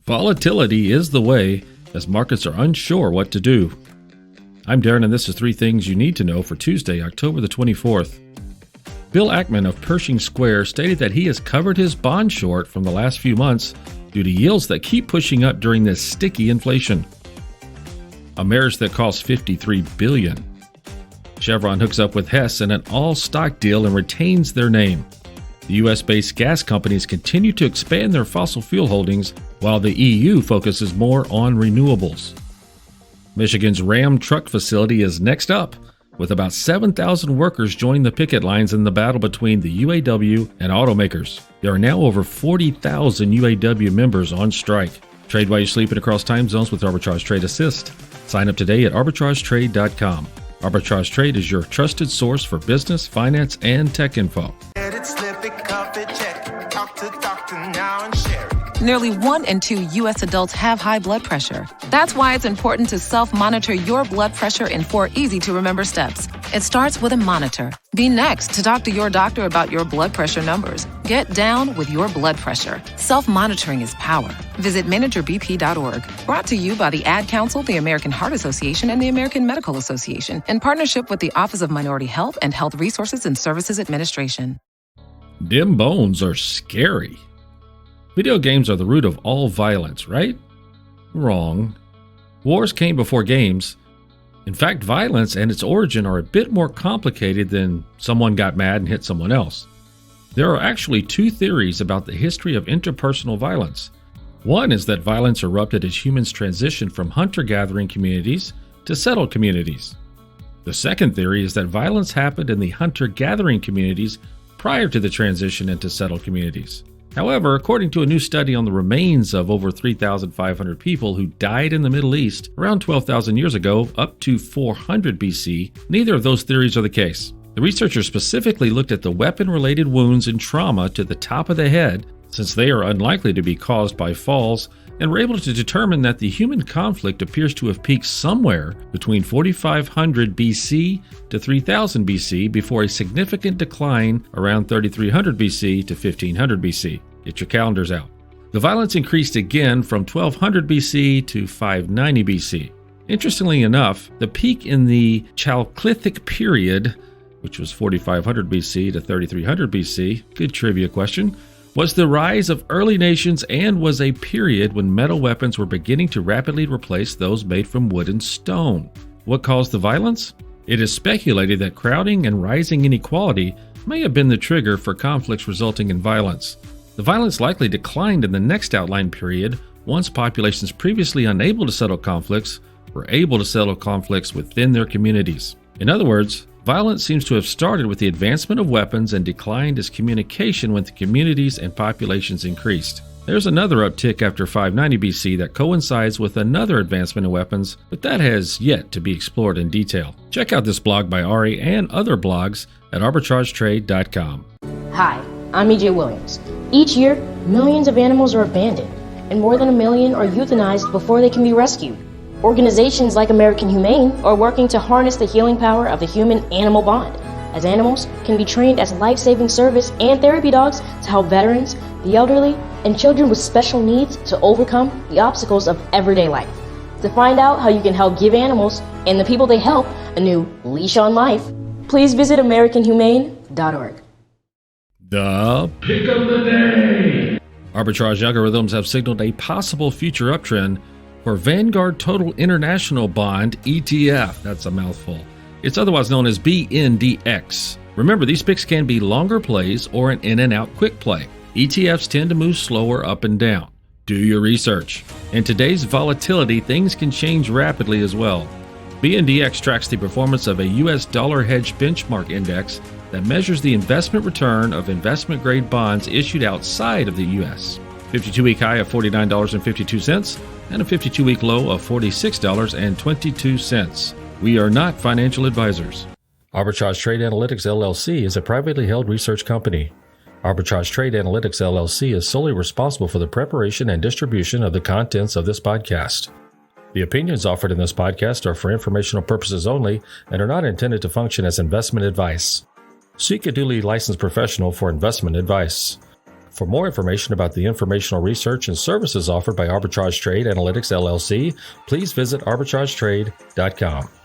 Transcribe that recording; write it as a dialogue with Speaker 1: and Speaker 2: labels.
Speaker 1: Volatility is the way, as markets are unsure what to do. I'm Darren, and this is 3 things you need to know for Tuesday, October the 24th. Bill Ackman of Pershing Square stated that he has covered his bond short from the last few months due to yields that keep pushing up during this sticky inflation. A marriage that costs $53 billion. Chevron hooks up with Hess in an all-stock deal and retains their name. The U.S.-based gas companies continue to expand their fossil fuel holdings, while the EU focuses more on renewables. Michigan's Ram truck facility is next up, with about 7,000 workers joining the picket lines in the battle between the UAW and automakers. There are now over 40,000 UAW members on strike. Trade while you're sleeping across time zones with Arbitrage Trade Assist. Sign up today at arbitragetrade.com. Arbitrage Trade is your trusted source for business, finance, and tech info.
Speaker 2: Nearly 1 in 2 U.S. adults have high blood pressure. That's why it's important to self-monitor your blood pressure in 4 easy-to-remember steps. It starts with a monitor. Be next to talk to your doctor about your blood pressure numbers. Get down with your blood pressure. Self-monitoring is power. Visit managerbp.org. Brought to you by the Ad Council, the American Heart Association, and the American Medical Association, in partnership with the Office of Minority Health and Health Resources and Services Administration.
Speaker 1: Dim bones are scary. Video games are the root of all violence, right? Wrong. Wars came before games. In fact, violence and its origin are a bit more complicated than someone got mad and hit someone else. There are actually 2 theories about the history of interpersonal violence. One is that violence erupted as humans transitioned from hunter-gathering communities to settled communities. The second theory is that violence happened in the hunter-gathering communities prior to the transition into settled communities. However, according to a new study on the remains of over 3,500 people who died in the Middle East around 12,000 years ago up to 400 BC, neither of those theories are the case. The researchers specifically looked at the weapon-related wounds and trauma to the top of the head, since they are unlikely to be caused by falls, and were able to determine that the human conflict appears to have peaked somewhere between 4,500 BC to 3,000 BC before a significant decline around 3,300 BC to 1,500 BC. Get your calendars out. The violence increased again from 1200 BC to 590 BC. Interestingly enough, the peak in the Chalcolithic period, which was 4,500 BC to 3,300 BC, good trivia question, was the rise of early nations and was a period when metal weapons were beginning to rapidly replace those made from wood and stone. What caused the violence? It is speculated that crowding and rising inequality may have been the trigger for conflicts resulting in violence. The violence likely declined in the next outline period once populations previously unable to settle conflicts were able to settle conflicts within their communities. In other words, violence seems to have started with the advancement of weapons and declined as communication with the communities and populations increased. There's another uptick after 590 BC that coincides with another advancement in weapons, but that has yet to be explored in detail. Check out this blog by Ari and other blogs at arbitragetrade.com.
Speaker 3: Hi, I'm EJ Williams. Each year, millions of animals are abandoned, and more than 1 million are euthanized before they can be rescued. Organizations like American Humane are working to harness the healing power of the human-animal bond, as animals can be trained as life-saving service and therapy dogs to help veterans, the elderly, and children with special needs to overcome the obstacles of everyday life. To find out how you can help give animals and the people they help a new leash on life, please visit AmericanHumane.org.
Speaker 1: The pick of the day. Arbitrage algorithms have signaled a possible future uptrend for Vanguard Total International Bond ETF. That's a mouthful. It's otherwise known as BNDX. Remember, these picks can be longer plays or an in-and-out quick play. ETFs tend to move slower up and down. Do your research. In today's volatility, things can change rapidly as well. BNDX tracks the performance of a U.S. dollar hedge benchmark index that measures the investment return of investment-grade bonds issued outside of the U.S. 52-week high of $49.52 and a 52-week low of $46.22. We are not financial advisors. Arbitrage Trade Analytics LLC is a privately held research company. Arbitrage Trade Analytics LLC is solely responsible for the preparation and distribution of the contents of this podcast. The opinions offered in this podcast are for informational purposes only and are not intended to function as investment advice. Seek a duly licensed professional for investment advice. For more information about the informational research and services offered by Arbitrage Trade Analytics LLC, please visit arbitragetrade.com.